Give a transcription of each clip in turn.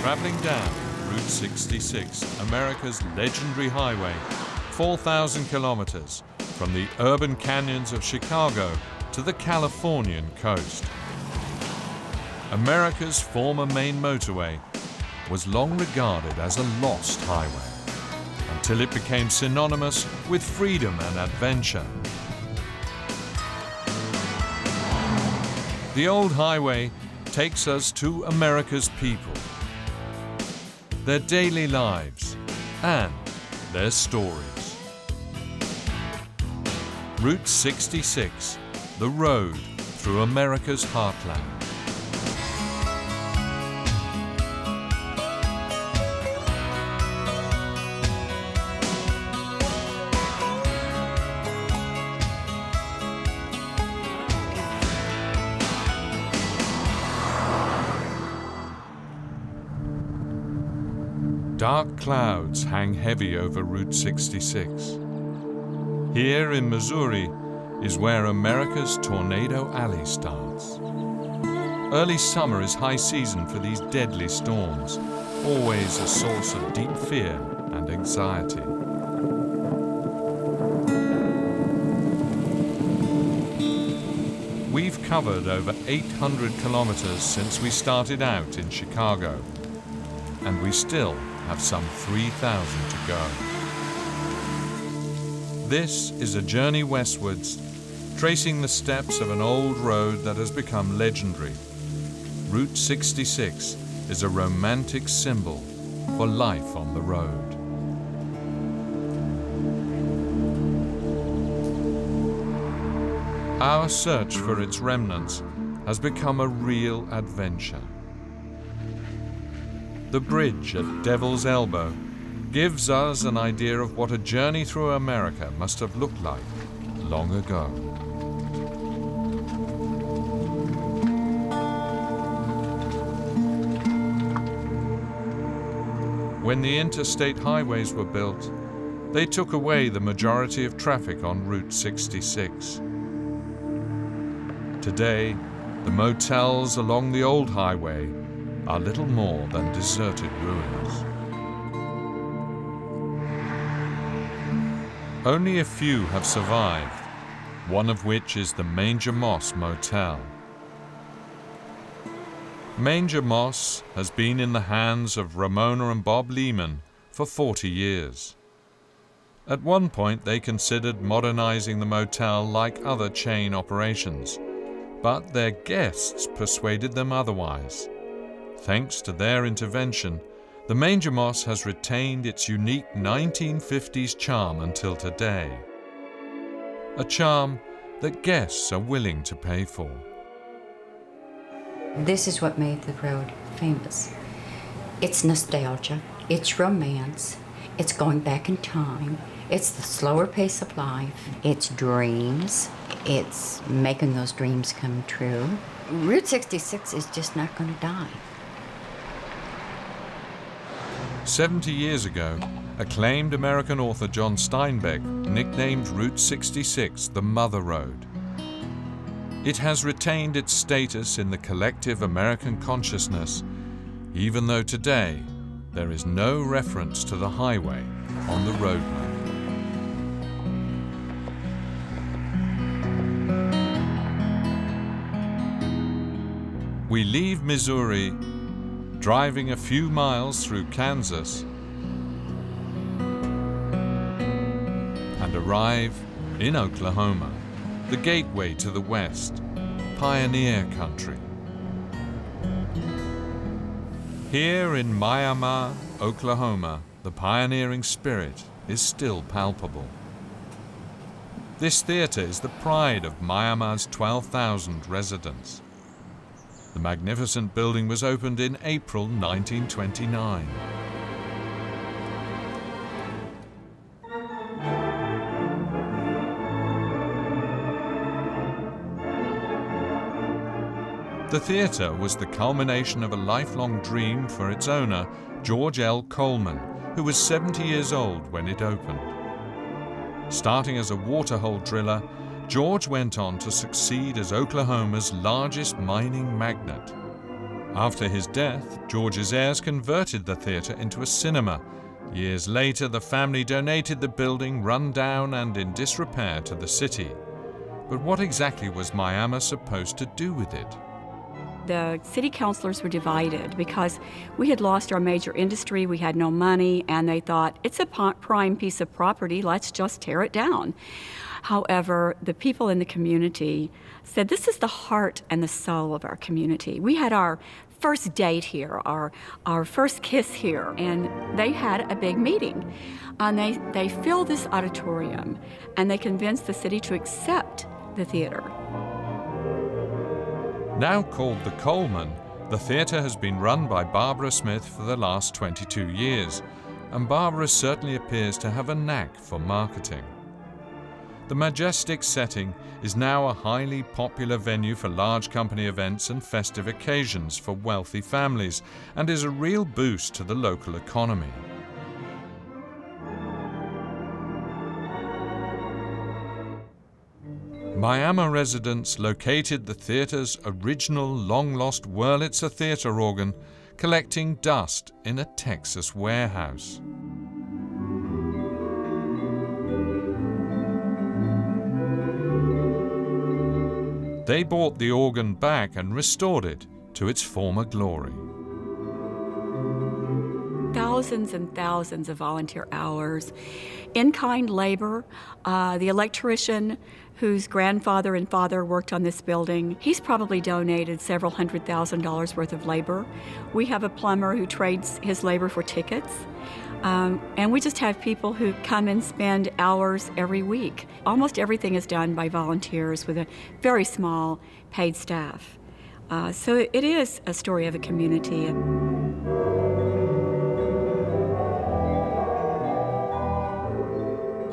Traveling down Route 66, America's legendary highway, 4,000 kilometers from the urban canyons of Chicago to the Californian coast. America's former main motorway was long regarded as a lost highway until it became synonymous with freedom and adventure. The old highway takes us to America's people, their daily lives, and their stories. Route 66, the road through America's heartland. Dark clouds hang heavy over Route 66. Here in Missouri is where America's Tornado Alley starts. Early summer is high season for these deadly storms, always a source of deep fear and anxiety. We've covered over 800 kilometers since we started out in Chicago, and we still have some 3,000 to go. This is a journey westwards, tracing the steps of an old road that has become legendary. Route 66 is a romantic symbol for life on the road. Our search for its remnants has become a real adventure. The bridge at Devil's Elbow gives us an idea of what a journey through America must have looked like long ago. When the interstate highways were built, they took away the majority of traffic on Route 66. Today, the motels along the old highway are little more than deserted ruins. Only a few have survived, one of which is the Manger Moss Motel. Manger Moss has been in the hands of Ramona and Bob Lehman for 40 years. At one point, they considered modernizing the motel like other chain operations, but their guests persuaded them otherwise. Thanks to their intervention, the Manger Moss has retained its unique 1950s charm until today. A charm that guests are willing to pay for. This is what made the road famous. It's nostalgia, it's romance, it's going back in time, it's the slower pace of life, it's dreams, it's making those dreams come true. Route 66 is just not going to die. 70 years ago, acclaimed American author John Steinbeck nicknamed Route 66 the Mother Road. It has retained its status in the collective American consciousness, even though today there is no reference to the highway on the road map. We leave Missouri, driving a few miles through Kansas, and arrive in Oklahoma, the gateway to the West, pioneer country. Here in Miami, Oklahoma, the pioneering spirit is still palpable. This theater is the pride of Miami's 12,000 residents. The magnificent building was opened in April 1929. The theater was the culmination of a lifelong dream for its owner, George L. Coleman, who was 70 years old when it opened. Starting as a waterhole driller, George went on to succeed as Oklahoma's largest mining magnate. After his death, George's heirs converted the theatre into a cinema. Years later, the family donated the building, run down and in disrepair, to the city. But what exactly was Miami supposed to do with it? The city councilors were divided because we had lost our major industry, we had no money, and they thought, it's a prime piece of property, let's just tear it down. However, the people in the community said, this is the heart and the soul of our community. We had our first date here, our first kiss here, and they had a big meeting. And they filled this auditorium, and they convinced the city to accept the theater. Now called the Coleman, the theatre has been run by Barbara Smith for the last 22 years, and Barbara certainly appears to have a knack for marketing. The majestic setting is now a highly popular venue for large company events and festive occasions for wealthy families, and is a real boost to the local economy. Miami residents located the theatre's original long-lost Wurlitzer theater organ collecting dust in a Texas warehouse. They bought the organ back and restored it to its former glory. Thousands and thousands of volunteer hours, in-kind labor. The electrician whose grandfather and father worked on this building, he's probably donated several $100,000 worth of labor. We have a plumber who trades his labor for tickets. And we just have people who come and spend hours every week. Almost everything is done by volunteers with a very small paid staff. So it is a story of a community.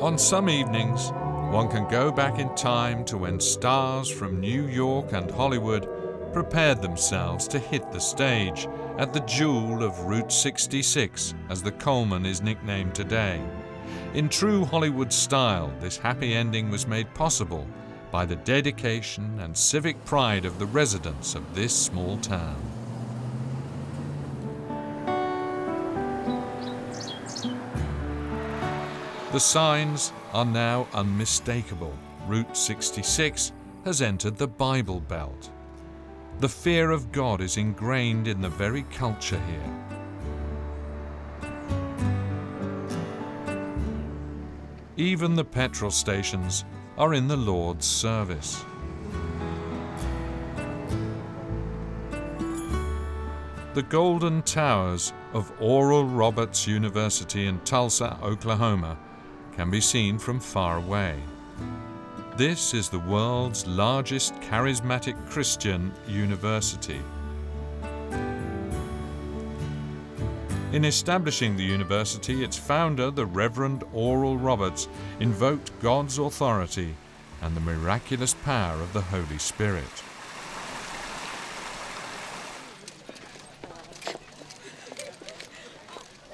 On some evenings, one can go back in time to when stars from New York and Hollywood prepared themselves to hit the stage at the jewel of Route 66, as the Coleman is nicknamed today. In true Hollywood style, this happy ending was made possible by the dedication and civic pride of the residents of this small town. The signs are now unmistakable. Route 66 has entered the Bible Belt. The fear of God is ingrained in the very culture here. Even the petrol stations are in the Lord's service. The golden towers of Oral Roberts University in Tulsa, Oklahoma, can be seen from far away. This is the world's largest charismatic Christian university. In establishing the university, its founder, the Reverend Oral Roberts, invoked God's authority and the miraculous power of the Holy Spirit.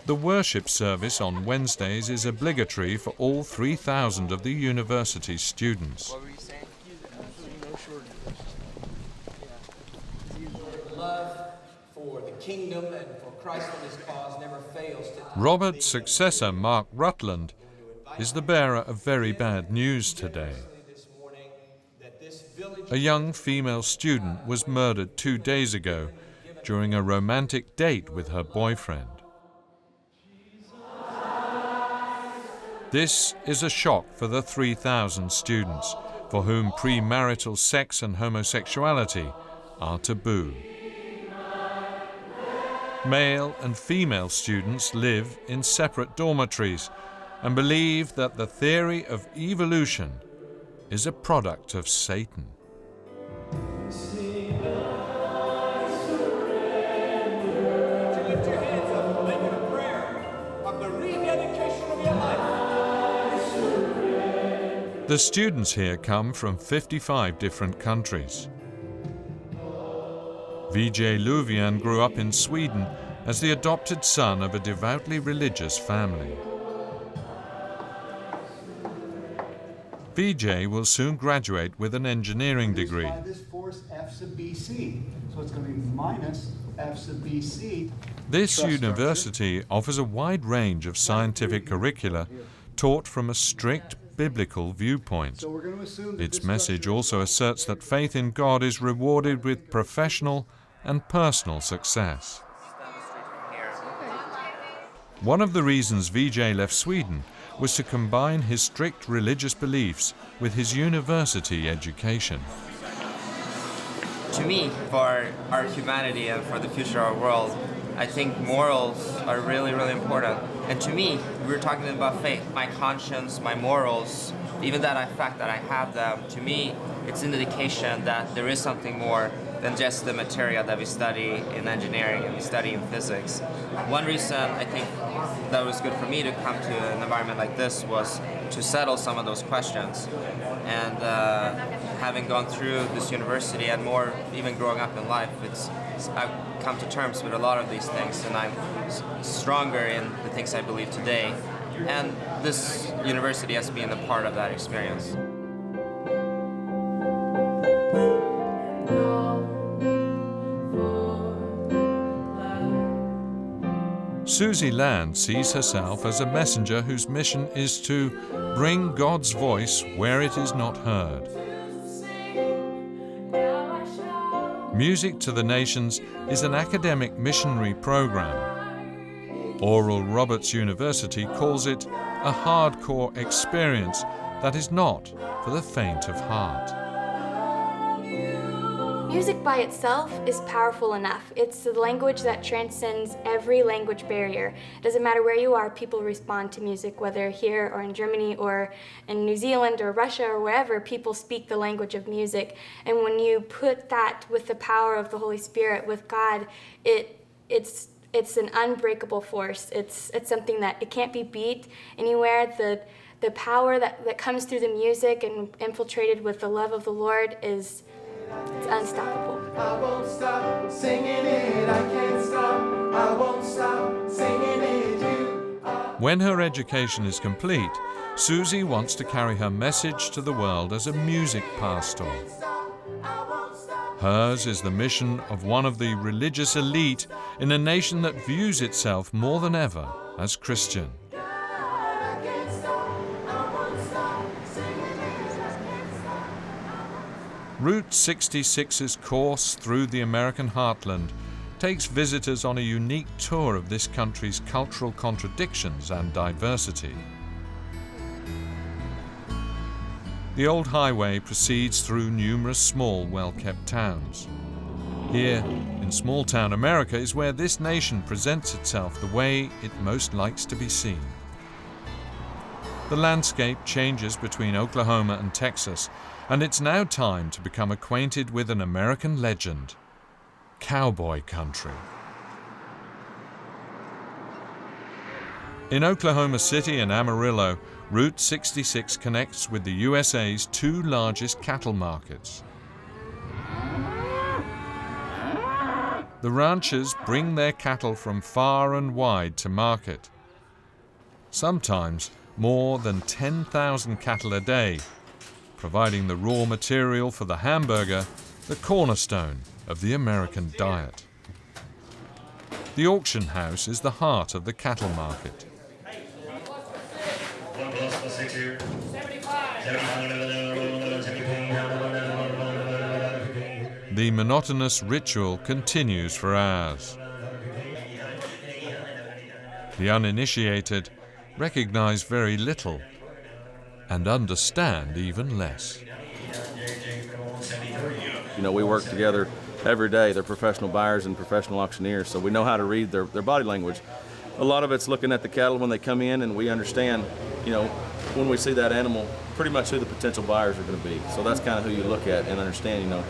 The worship service on Wednesdays is obligatory for all 3,000 of the university's students. Love for the kingdom and for Christ on his cause never fails to... Robert's successor, Mark Rutland, is the bearer of very bad news today. A young female student was murdered 2 days ago during a romantic date with her boyfriend. This is a shock for the 3,000 students for whom premarital sex and homosexuality are taboo. Male and female students live in separate dormitories and believe that the theory of evolution is a product of Satan. The students here come from 55 different countries. Vijay Luvian grew up in Sweden as the adopted son of a devoutly religious family. Vijay will soon graduate with an engineering degree. This force F sub BC, so it's going to be minus F sub BC. This Trust university offers a wide range of scientific curricula taught from a strict biblical viewpoint. So we're going to assume that Its this message structure- also asserts that faith in God is rewarded with professional and personal success. One of the reasons VJ left Sweden was to combine his strict religious beliefs with his university education. To me, for our humanity and for the future of our world, I think morals are really, really important. And to me, we were talking about faith. My conscience, my morals, even that fact that I have them, to me, it's an indication that there is something more than just the material that we study in engineering and we study in physics. One reason I think that was good for me to come to an environment like this was to settle some of those questions. And having gone through this university and more, even growing up in life, I've come to terms with a lot of these things, and I'm stronger in the things I believe today. And this university has been a part of that experience. Susie Land sees herself as a messenger whose mission is to bring God's voice where it is not heard. Music to the Nations is an academic missionary program. Oral Roberts University calls it a hardcore experience that is not for the faint of heart. Music by itself is powerful enough. It's the language that transcends every language barrier. It doesn't matter where you are, people respond to music, whether here or in Germany or in New Zealand or Russia or wherever, people speak the language of music. And when you put that with the power of the Holy Spirit, with God, it's an unbreakable force. It's something that it can't be beat anywhere. The power that comes through the music and infiltrated with the love of the Lord it's unstoppable. I won't stop singing it, I can't stop, I won't stop singing it, you are... When her education is complete, Susie wants to carry her message to the world as a music pastor. Hers is the mission of one of the religious elite in a nation that views itself more than ever as Christian. Route 66's course through the American Heartland takes visitors on a unique tour of this country's cultural contradictions and diversity. The old highway proceeds through numerous small, well-kept towns. Here, in small-town America, is where this nation presents itself the way it most likes to be seen. The landscape changes between Oklahoma and Texas, and it's now time to become acquainted with an American legend, cowboy country. In Oklahoma City and Amarillo, Route 66 connects with the USA's two largest cattle markets. The ranchers bring their cattle from far and wide to market. Sometimes more than 10,000 cattle a day, providing the raw material for the hamburger, the cornerstone of the American diet. The auction house is the heart of the cattle market. The monotonous ritual continues for hours. The uninitiated recognize very little and understand even less. You know, we work together every day. They're professional buyers and professional auctioneers, so we know how to read their body language. A lot of it's looking at the cattle when they come in, and we understand, you know, when we see that animal, pretty much who the potential buyers are going to be. So that's kind of who you look at and understand, you know.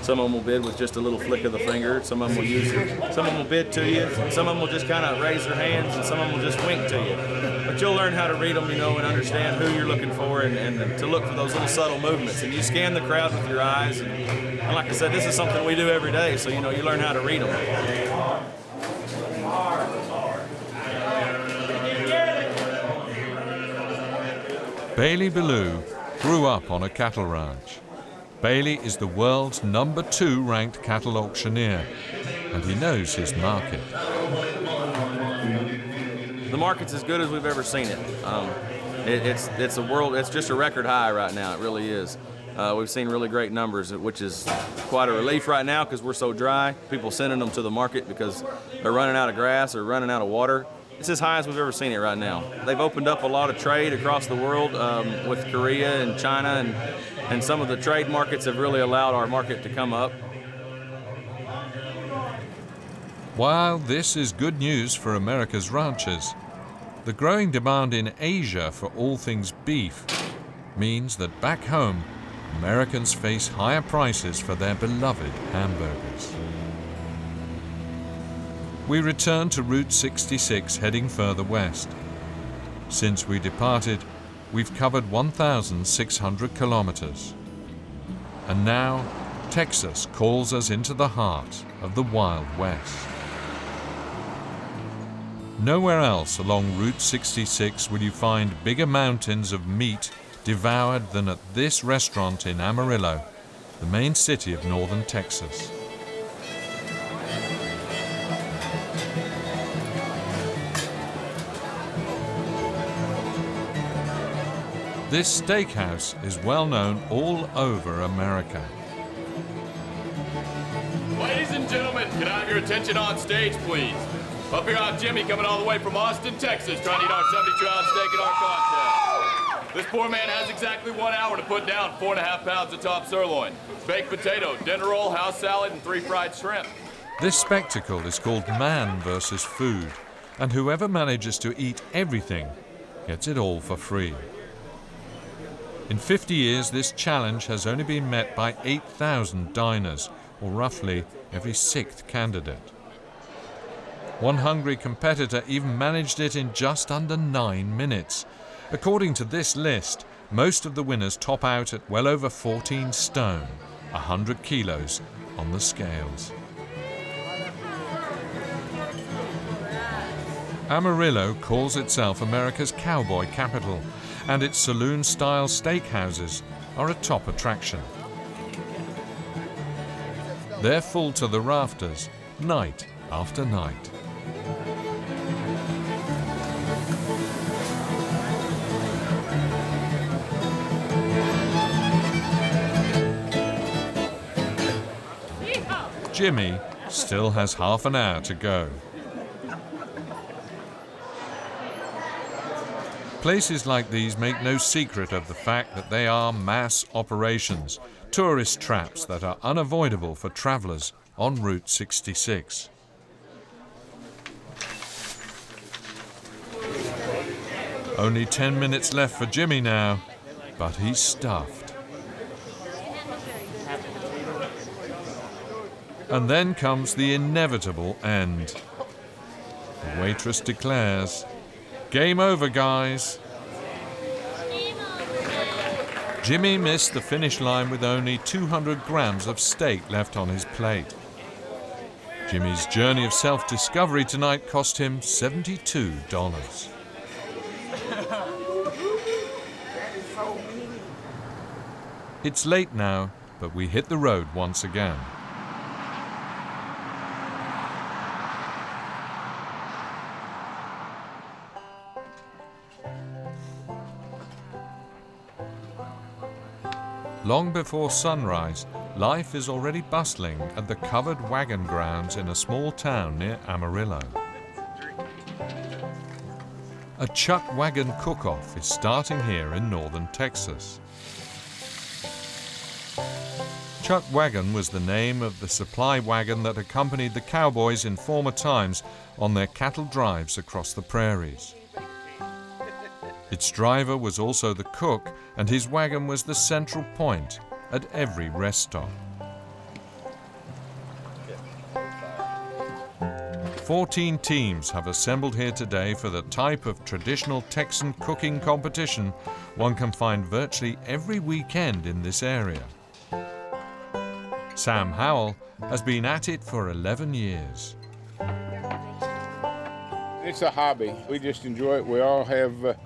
Some of them will bid with just a little flick of the finger. Some of them will some of them will bid to you. Some of them will just kind of raise their hands, and some of them will just wink to you. But you'll learn how to read them, you know, and understand who you're looking for, and to look for those little subtle movements. And you scan the crowd with your eyes. And like I said, this is something we do every day, so, you know, you learn how to read them. Bailey Ballou grew up on a cattle ranch. Bailey is the world's #2 ranked cattle auctioneer. and he knows his market. The market's as good as we've ever seen it. It's a world. It's just a record high right now. It really is. We've seen really great numbers, which is quite a relief right now because we're so dry. People sending them to the market because they're running out of grass or running out of water. It's as high as we've ever seen it right now. They've opened up a lot of trade across the world with Korea and China, and some of the trade markets have really allowed our market to come up. While this is good news for America's ranchers, the growing demand in Asia for all things beef means that back home, Americans face higher prices for their beloved hamburgers. We return to Route 66 heading further west. Since we departed, we've covered 1,600 kilometers. And now, Texas calls us into the heart of the Wild West. Nowhere else along Route 66 will you find bigger mountains of meat devoured than at this restaurant in Amarillo, the main city of northern Texas. This steakhouse is well known all over America. Ladies and gentlemen, can I have your attention on stage, please? Up here I'm Jimmy, coming all the way from Austin, Texas, trying to eat our 72-ounce steak in our contest. This poor man has exactly 1 hour to put down 4.5 pounds of top sirloin, baked potato, dinner roll, house salad, and 3 fried shrimp. This spectacle is called man versus food, and whoever manages to eat everything gets it all for free. In 50 years, this challenge has only been met by 8,000 diners, or roughly every 6th candidate. One hungry competitor even managed it in just under 9 minutes. According to this list, most of the winners top out at well over 14 stone, 100 kilos on the scales. Amarillo calls itself America's cowboy capital, and its saloon-style steakhouses are a top attraction. They're full to the rafters, night after night. Jimmy still has half an hour to go. Places like these make no secret of the fact that they are mass operations, tourist traps that are unavoidable for travelers on Route 66. Only 10 minutes left for Jimmy now, but he's stuffed. And then comes the inevitable end. The waitress declares, "Game over, guys." Jimmy missed the finish line with only 200 grams of steak left on his plate. Jimmy's journey of self-discovery tonight cost him $72. It's late now, but we hit the road once again. Long before sunrise, life is already bustling at the covered wagon grounds in a small town near Amarillo. A chuck wagon cook-off is starting here in northern Texas. Chuck wagon was the name of the supply wagon that accompanied the cowboys in former times on their cattle drives across the prairies. Its driver was also the cook, and his wagon was the central point at every rest stop. 14 teams have assembled here today for the type of traditional Texan cooking competition one can find virtually every weekend in this area. Sam Howell has been at it for 11 years. It's a hobby. We just enjoy it. We all have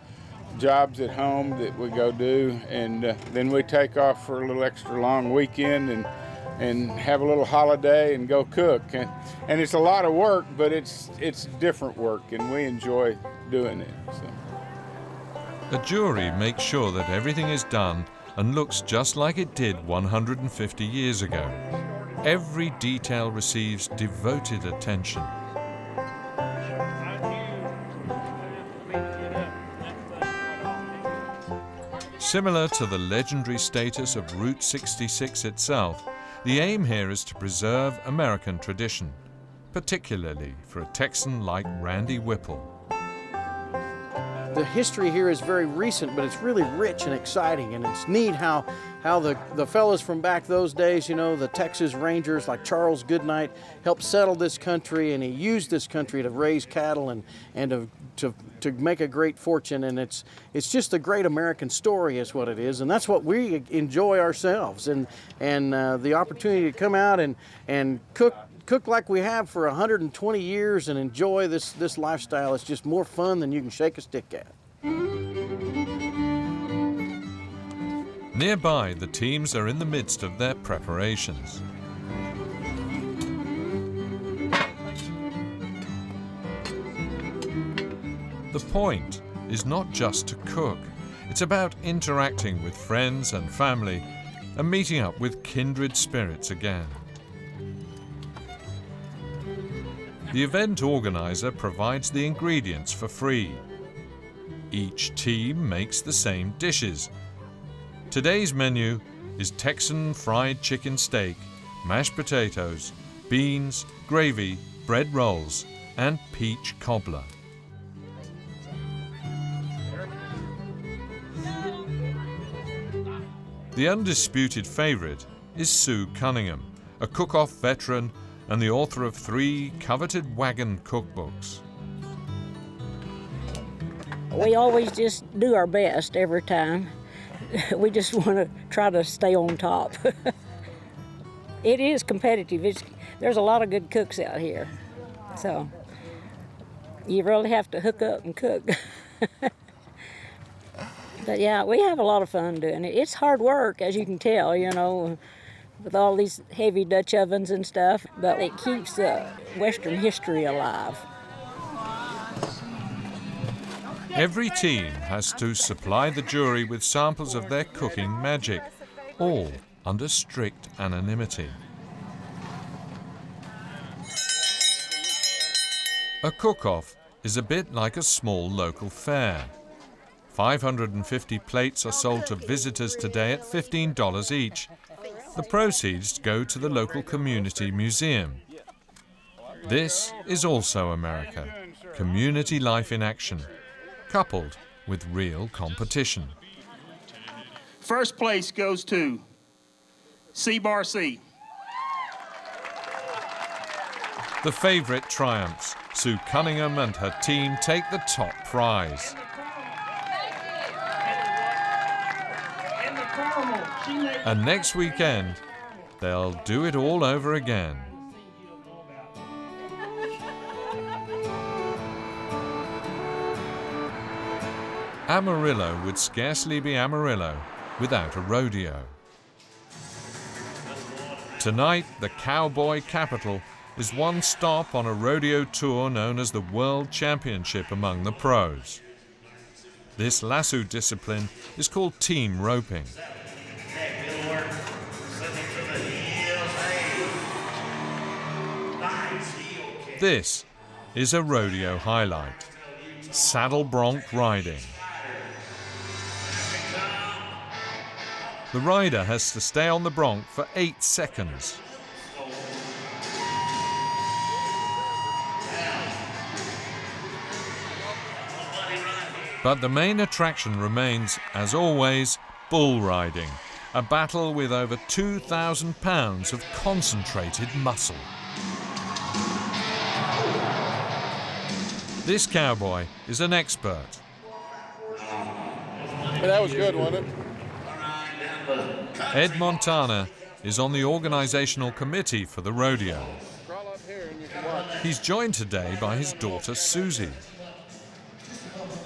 jobs at home that we go do, and then we take off for a little extra long weekend and and have a little holiday and go cook. And it's a lot of work, but it's different work, and we enjoy doing it. So. A jury makes sure that everything is done and looks just like it did 150 years ago. Every detail receives devoted attention. Similar to the legendary status of Route 66 itself, the aim here is to preserve American tradition, particularly for a Texan like Randy Whipple. The history here is very recent, but it's really rich and exciting, and it's neat how the fellas from back those days, you know, the Texas Rangers like Charles Goodnight, helped settle this country, and he used this country to raise cattle and to make a great fortune. And it's just a great American story is what it is, and that's what we enjoy ourselves, and the opportunity to come out and cook like we have for 120 years and enjoy this lifestyle. It's just more fun than you can shake a stick at. Nearby, the teams are in the midst of their preparations. The point is not just to cook. It's about interacting with friends and family and meeting up with kindred spirits again. The event organizer provides the ingredients for free. Each team makes the same dishes. Today's menu is Texan fried chicken steak, mashed potatoes, beans, gravy, bread rolls, and peach cobbler. The undisputed favorite is Sue Cunningham, a cook-off veteran and the author of 3 coveted wagon cookbooks. We always just do our best every time. We just want to try to stay on top. It is competitive. There's a lot of good cooks out here. So you really have to hook up and cook. But yeah, we have a lot of fun doing it. It's hard work, as you can tell, you know, with all these heavy Dutch ovens and stuff, but it keeps Western history alive. Every team has to supply the jury with samples of their cooking magic, all under strict anonymity. A cook-off is a bit like a small local fair. 550 plates are sold to visitors today at $15 each. The proceeds go to the local community museum. This is also America, community life in action, coupled with real competition. First place goes to C-Bar C. The favorite triumphs. Sue Cunningham and her team take the top prize. And next weekend, they'll do it all over again. Amarillo would scarcely be Amarillo without a rodeo. Tonight, the cowboy capital is one stop on a rodeo tour known as the World Championship among the pros. This lasso discipline is called team roping. This is a rodeo highlight, saddle bronc riding. The rider has to stay on the bronc for 8 seconds. But the main attraction remains, as always, bull riding, a battle with over 2,000 pounds of concentrated muscle. This cowboy is an expert. That was good, wasn't it? Ed Montana is on the organizational committee for the rodeo. He's joined today by his daughter Susie.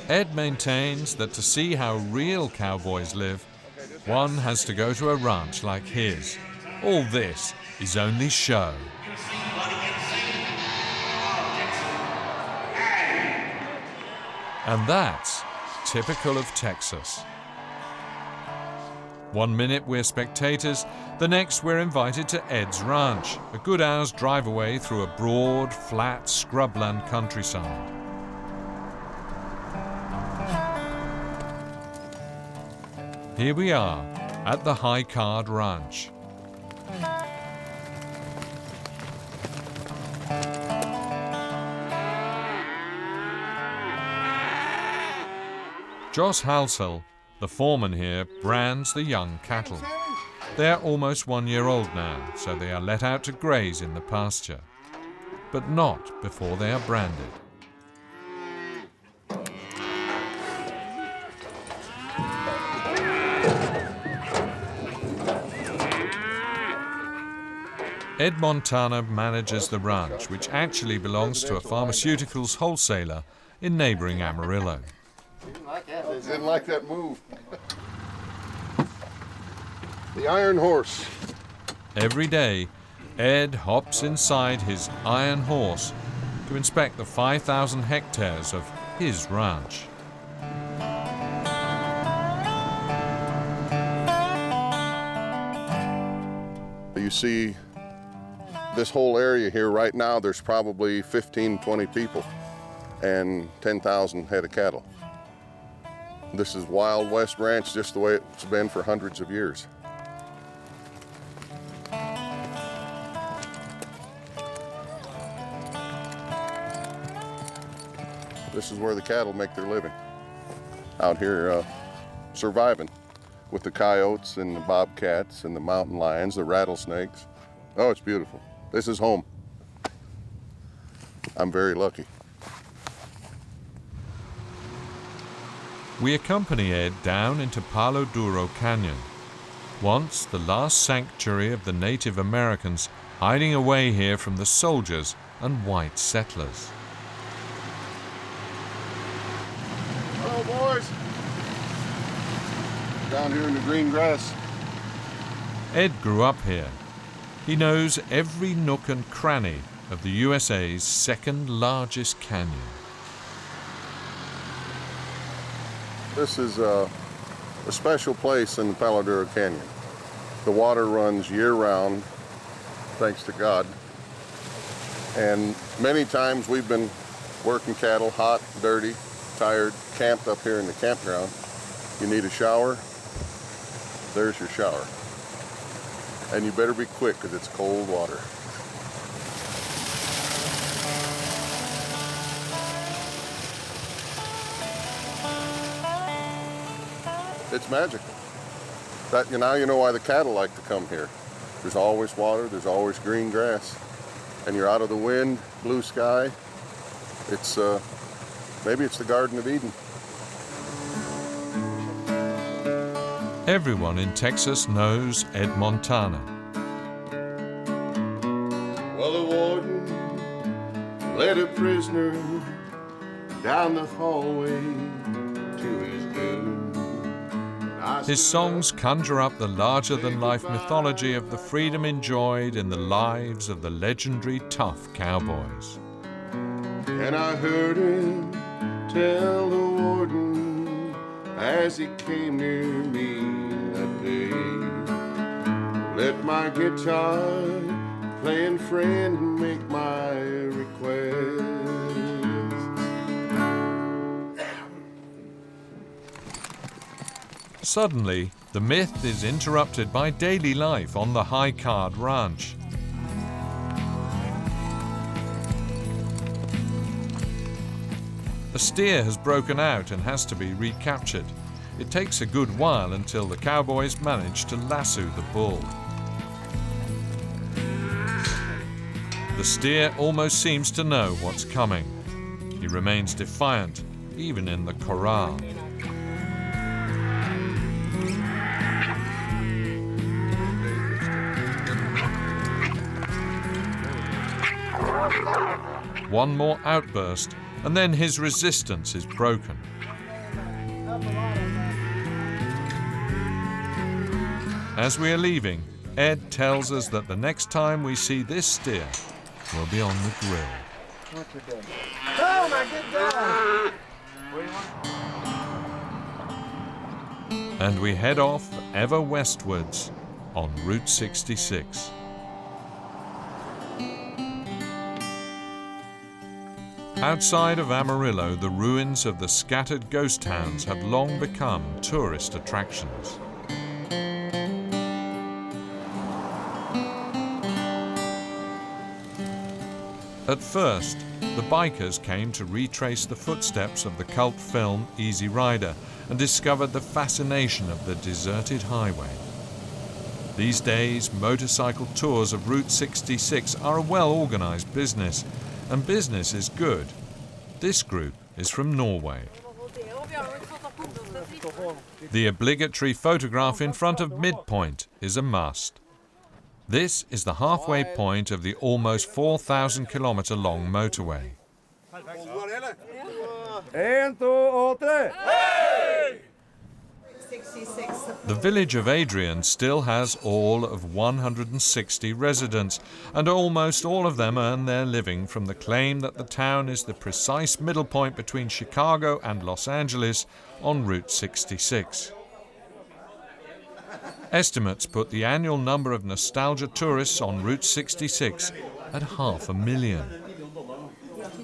Ed maintains that to see how real cowboys live, one has to go to a ranch like his. All this is only show. And that's typical of Texas. One minute we're spectators, the next we're invited to Ed's ranch, a good hour's drive away through a broad, flat, scrubland countryside. Here we are at the High Card Ranch. Joss Halsell, the foreman here, brands the young cattle. They are almost 1 year old now, so they are let out to graze in the pasture, but not before they are branded. Ed Montana manages the ranch, which actually belongs to a pharmaceuticals wholesaler in neighboring Amarillo. Didn't like that move. The Iron Horse. Every day, Ed hops inside his Iron Horse to inspect the 5,000 hectares of his ranch. You see this whole area here right now, there's probably 15, 20 people and 10,000 head of cattle. This is Wild West Ranch, just the way it's been for hundreds of years. This is where the cattle make their living. Out here surviving with the coyotes and the bobcats and the mountain lions, the rattlesnakes. Oh, it's beautiful. This is home. I'm very lucky. We accompany Ed down into Palo Duro Canyon, once the last sanctuary of the Native Americans hiding away here from the soldiers and white settlers. Hello, boys. Down here in the green grass. Ed grew up here. He knows every nook and cranny of the USA's second largest canyon. This is a special place in the Palo Duro Canyon. The water runs year-round, thanks to God. And many times we've been working cattle, hot, dirty, tired, camped up here in the campground. You need a shower, there's your shower. And you better be quick because it's cold water. It's magical. Now you know why the cattle like to come here. There's always water, there's always green grass, and you're out of the wind, blue sky. It's maybe it's the Garden of Eden. Everyone in Texas knows Ed Montana. Well, the warden led a prisoner down the hallway to his doom. His songs conjure up the larger-than-life mythology of the freedom enjoyed in the lives of the legendary tough cowboys. And I heard him tell the warden as he came near me that day, let my guitar playing friend make my request. Suddenly, the myth is interrupted by daily life on the High Card Ranch. A steer has broken out and has to be recaptured. It takes a good while until the cowboys manage to lasso the bull. The steer almost seems to know what's coming. He remains defiant, even in the corral. One more outburst, and then his resistance is broken. As we are leaving, Ed tells us that the next time we see this steer, we'll be on the grill. Oh my good God! And we head off ever westwards on Route 66. Outside of Amarillo, the ruins of the scattered ghost towns have long become tourist attractions. At first, the bikers came to retrace the footsteps of the cult film Easy Rider and discovered the fascination of the deserted highway. These days, motorcycle tours of Route 66 are a well-organized business, and business is good. This group is from Norway. The obligatory photograph in front of midpoint is a must. This is the halfway point of the almost 4,000-kilometer long motorway. The village of Adrian still has all of 160 residents, and almost all of them earn their living from the claim that the town is the precise middle point between Chicago and Los Angeles on Route 66. Estimates put the annual number of nostalgia tourists on Route 66 at 500,000.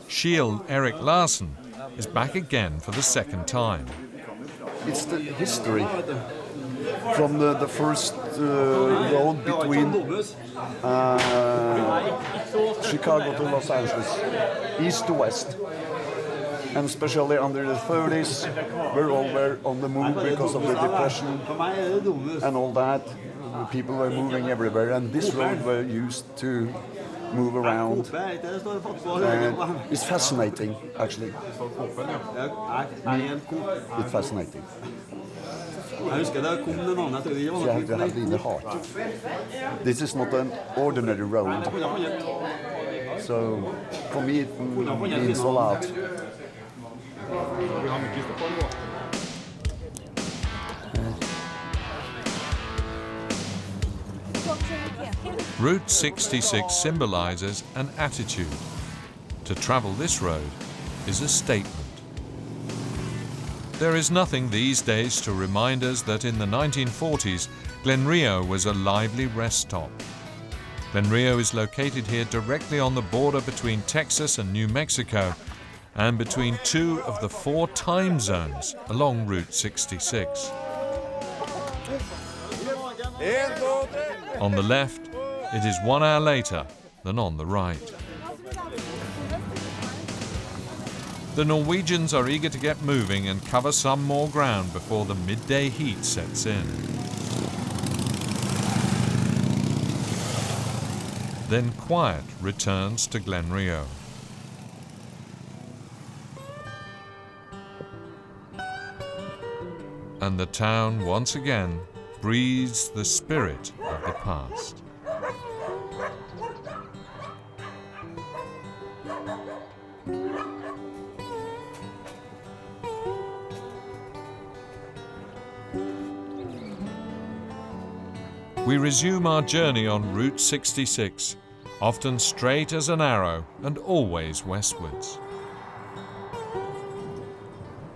Shield Erik Larsen is back again for the second time. It's the history from the first road between Chicago to Los Angeles, east to west. And especially under the 30s, we all were on the move because of the Depression and all that. People were moving everywhere, and this road were used to move around. And it's fascinating, actually. It's fascinating. So you have in the heart. This is not an ordinary road. So for me, it means a lot. Route 66 symbolizes an attitude. To travel this road is a statement. There is nothing these days to remind us that in the 1940s, Glen Rio was a lively rest stop. Glen Rio is located here directly on the border between Texas and New Mexico, and between two of the 4 time zones along Route 66. On the left, it is 1 hour later than on the right. The Norwegians are eager to get moving and cover some more ground before the midday heat sets in. Then quiet returns to Glen Rio. And the town once again breathes the spirit of the past. We resume our journey on Route 66, often straight as an arrow and always westwards.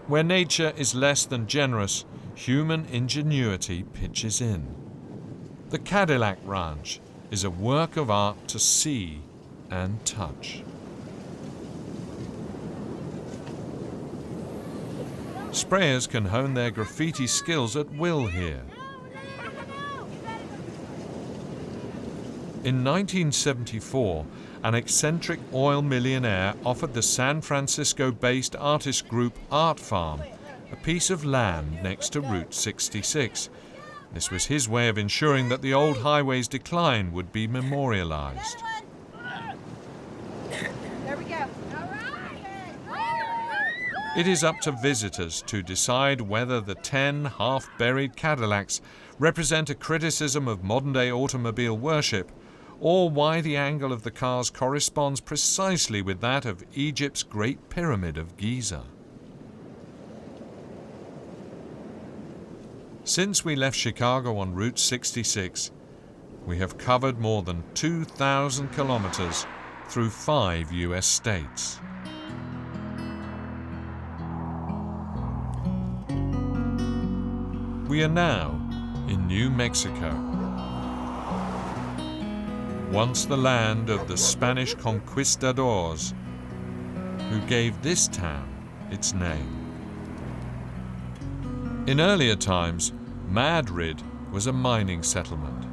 Where nature is less than generous, human ingenuity pitches in. The Cadillac Ranch is a work of art to see and touch. Sprayers can hone their graffiti skills at will here. In 1974, an eccentric oil millionaire offered the San Francisco-based artist group Art Farm a piece of land next to Route 66. This was his way of ensuring that the old highway's decline would be memorialized. There we go. It is up to visitors to decide whether the 10 half-buried Cadillacs represent a criticism of modern-day automobile worship, or why the angle of the cars corresponds precisely with that of Egypt's Great Pyramid of Giza. Since we left Chicago on Route 66, we have covered more than 2,000 kilometers through 5 US states. We are now in New Mexico, once the land of the Spanish conquistadors who gave this town its name. In earlier times, Madrid was a mining settlement.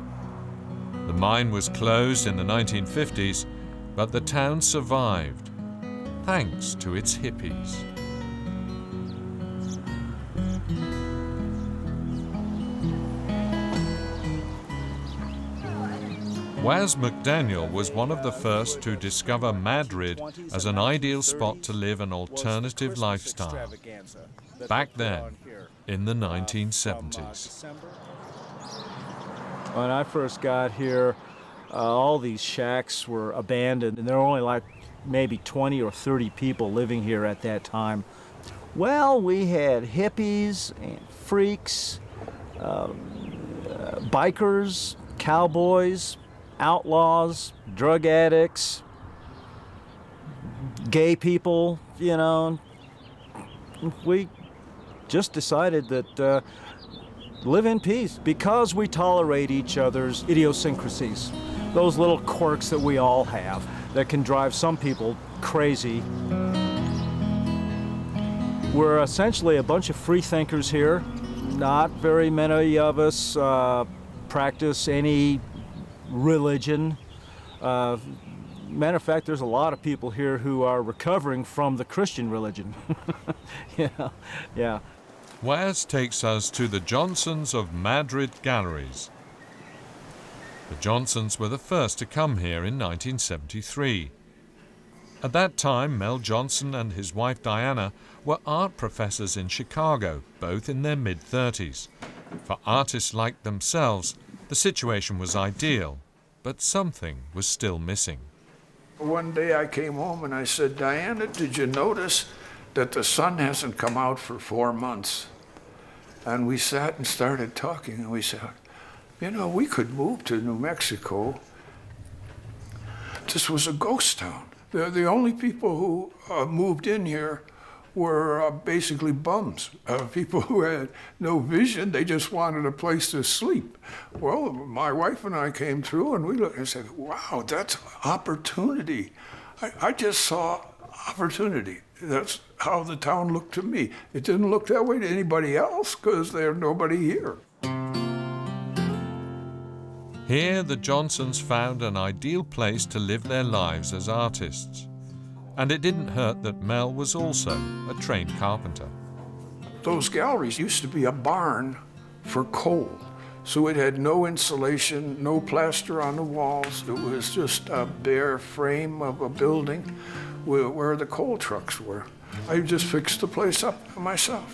The mine was closed in the 1950s, but the town survived, thanks to its hippies. Waz McDaniel was one of the first to discover Madrid as an ideal spot to live an alternative lifestyle, back then in the 1970s. When I first got here, all these shacks were abandoned, and there were only like maybe 20 or 30 people living here at that time. Well, we had hippies and freaks, bikers, cowboys, outlaws, drug addicts, gay people, you know. We just decided that live in peace because we tolerate each other's idiosyncrasies, those little quirks that we all have that can drive some people crazy. We're essentially a bunch of free thinkers here. Not very many of us practice any religion. Matter of fact, there's a lot of people here who are recovering from the Christian religion. Yeah. Waz takes us to the Johnsons of Madrid Galleries. The Johnsons were the first to come here in 1973. At that time, Mel Johnson and his wife Diana were art professors in Chicago, both in their mid-30s. For artists like themselves, the situation was ideal, but something was still missing. One day I came home and I said, Diana, did you notice that the sun hasn't come out for 4 months? And we sat and started talking, and we said, you know, we could move to New Mexico. This was a ghost town. The only people who moved in here were basically bums, people who had no vision. They just wanted a place to sleep. Well, my wife and I came through, and we looked and said, wow, that's opportunity. I just saw opportunity. That's how the town looked to me. It didn't look that way to anybody else because there's nobody here. Here, the Johnsons found an ideal place to live their lives as artists. And it didn't hurt that Mel was also a trained carpenter. Those galleries used to be a barn for coal. So it had no insulation, no plaster on the walls. It was just a bare frame of a building where the coal trucks were. I just fixed the place up myself.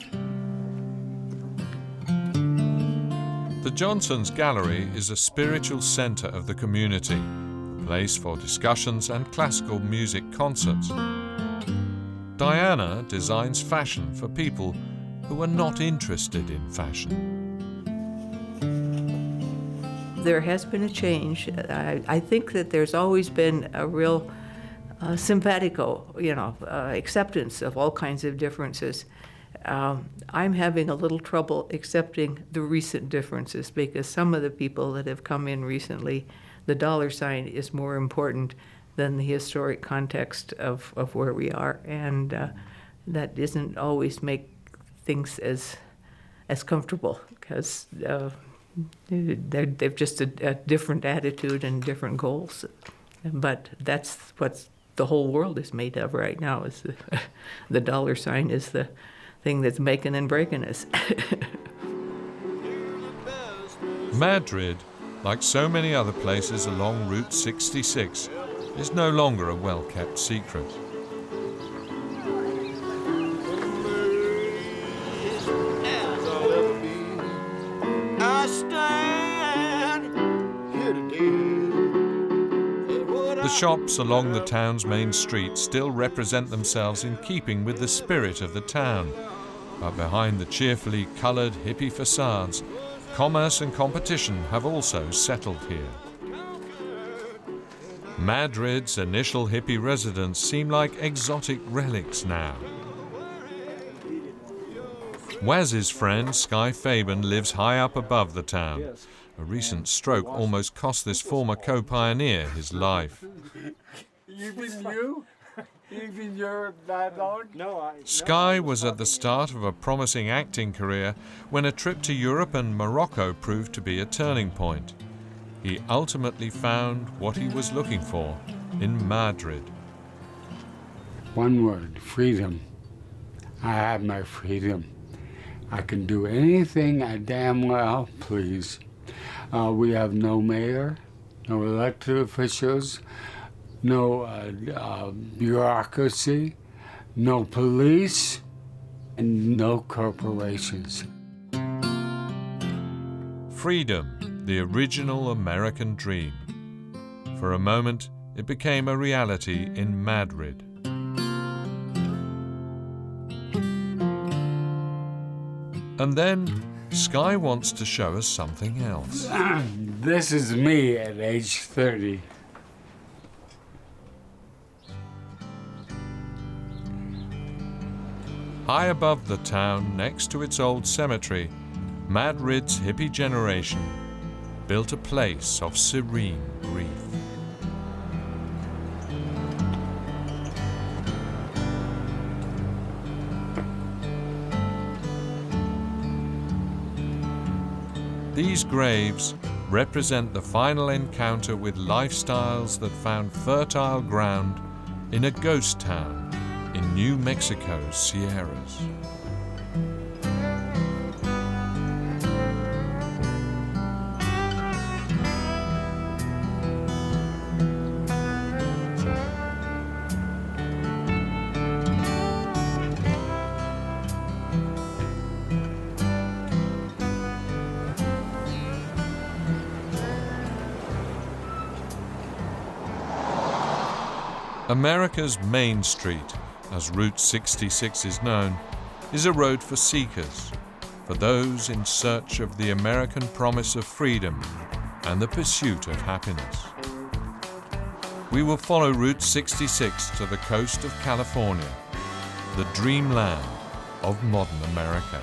The Johnsons' Gallery is a spiritual center of the community, a place for discussions and classical music concerts. Diana designs fashion for people who are not interested in fashion. There has been a change. I think that there's always been a real simpatico, acceptance of all kinds of differences. I'm having a little trouble accepting the recent differences because some of the people that have come in recently, the dollar sign is more important than the historic context of where we are, and that doesn't always make things as comfortable because they've just a different attitude and different goals. But that's what the whole world is made of right now. Is the dollar sign is the thing that's making and breaking us. Madrid, like so many other places along Route 66, is no longer a well-kept secret. The shops along the town's main street still represent themselves in keeping with the spirit of the town, but behind the cheerfully coloured hippie facades, Commerce and competition have also settled here. Madrid's initial hippie residents seem like exotic relics now. Waz's friend, Sky Fabian, lives high up above the town. A recent stroke almost cost this former co-pioneer his life. Even you? Even your dog? No, Sky was at the start of a promising acting career when a trip to Europe and Morocco proved to be a turning point. He ultimately found what he was looking for in Madrid. One word, freedom. I have my freedom. I can do anything I damn well please. We have no mayor, no elected officials, no bureaucracy, no police, and no corporations. Freedom, the original American dream. For a moment, it became a reality in Madrid. And then, Sky wants to show us something else. This is me at age 30. High above the town, next to its old cemetery, Madrid's hippie generation built a place of serene grief. These graves represent the final encounter with lifestyles that found fertile ground in a ghost town in New Mexico's Sierras. America's Main Street, as Route 66 is known, is a road for seekers, for those in search of the American promise of freedom and the pursuit of happiness. We will follow Route 66 to the coast of California, the dreamland of modern America.